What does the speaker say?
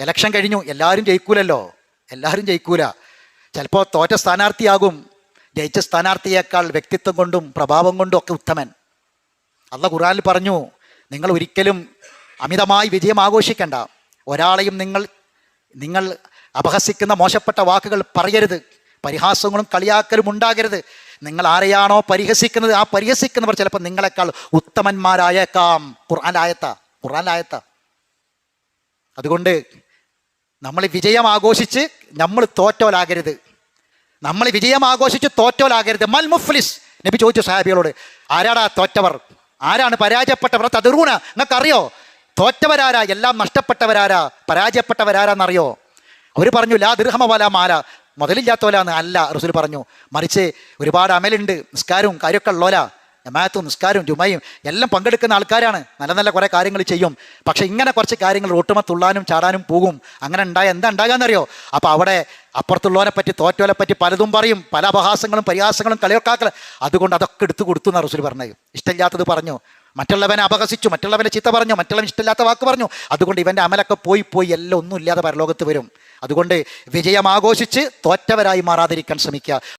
Election കഴിഞ്ഞു, എല്ലാവരും ജയിക്കൂലല്ലോ, എല്ലാവരും ജയിക്കൂല. ചിലപ്പോൾ തോറ്റ സ്ഥാനാർത്ഥിയാകും ജയിച്ച സ്ഥാനാർത്ഥിയേക്കാൾ വ്യക്തിത്വം കൊണ്ടും പ്രഭാവം കൊണ്ടും ഒക്കെ ഉത്തമൻ. അല്ലാഹു ഖുർആനിൽ പറഞ്ഞു, നിങ്ങൾ ഒരിക്കലും അമിതമായി വിജയം ആഘോഷിക്കേണ്ട. ഒരാളെയും നിങ്ങൾ അപഹസിക്കുന്ന മോശപ്പെട്ട വാക്കുകൾ പറയരുത്. പരിഹാസങ്ങളും കളിയാക്കലും ഉണ്ടാകരുത്. നിങ്ങൾ ആരെയാണോ പരിഹസിക്കുന്നത്, ആ പരിഹസിക്കുന്നവർ ചിലപ്പോൾ നിങ്ങളെക്കാൾ ഉത്തമന്മാരായേക്കാം. ഖുർആനിലായത്താ. അതുകൊണ്ട് നമ്മൾ വിജയം ആഘോഷിച്ച് നമ്മൾ തോറ്റോലാകരുത്. മൽ മുഫ്ലിസ്. നബി ചോദിച്ചു സഹാബികളോട്, ആരാടാ തോറ്റവർ, ആരാണ് പരാജയപ്പെട്ടവർ? തദറൂന, നിങ്ങൾക്കറിയോ തോറ്റവരാരാ, എല്ലാം നഷ്ടപ്പെട്ടവരാരാ, പരാജയപ്പെട്ടവരാരാന്നറിയോ? അവർ പറഞ്ഞു, ലാ ദിർഹമ വലാ മാല, മുതലില്ലാത്തോലാന്ന് അല്ല. റസൂൽ പറഞ്ഞു, മറിച്ച് ഒരുപാട് അമലുണ്ട്, നിസ്കാരവും കാര്യമൊക്കെ ഉള്ളോലാ, ജമാഅത്തും നിസ്കാരവും ജുമയും എല്ലാം പങ്കെടുക്കുന്ന ആൾക്കാരാണ്, നല്ല നല്ല കുറേ കാര്യങ്ങൾ ചെയ്യും. പക്ഷെ ഇങ്ങനെ കുറച്ച് കാര്യങ്ങൾ റോട്ടുമ തുള്ളാനും ചാടാനും പോകും. അങ്ങനെ എന്താ ഉണ്ടാകാന്നറിയോ? അപ്പോൾ അവിടെ അപ്പുറത്തുള്ളവനെ പറ്റി, തോറ്റോലെ പറ്റി പലതും പറയും, പല അപഹാസങ്ങളും പരിഹാസങ്ങളും കളിയൊക്കാക്കൽ. അതുകൊണ്ട് അതൊക്കെ എടുത്തു കൊടുത്തു എന്നാണ് റസൂൽ പറഞ്ഞത്. ഇഷ്ടമില്ലാത്തത് പറഞ്ഞു, മറ്റുള്ളവനെ അപഹസിച്ചു, മറ്റുള്ളവനെ ചീത്ത പറഞ്ഞു, മറ്റുള്ളവൻ ഇഷ്ടമില്ലാത്ത വാക്ക് പറഞ്ഞു. അതുകൊണ്ട് ഇവൻ്റെ അമലൊക്കെ പോയി എല്ലാം ഒന്നും ഇല്ലാതെ പരലോകത്ത് വരും. അതുകൊണ്ട് വിജയം ആഘോഷിച്ച് തോറ്റവരായി മാറാതിരിക്കാൻ ശ്രമിക്കുക.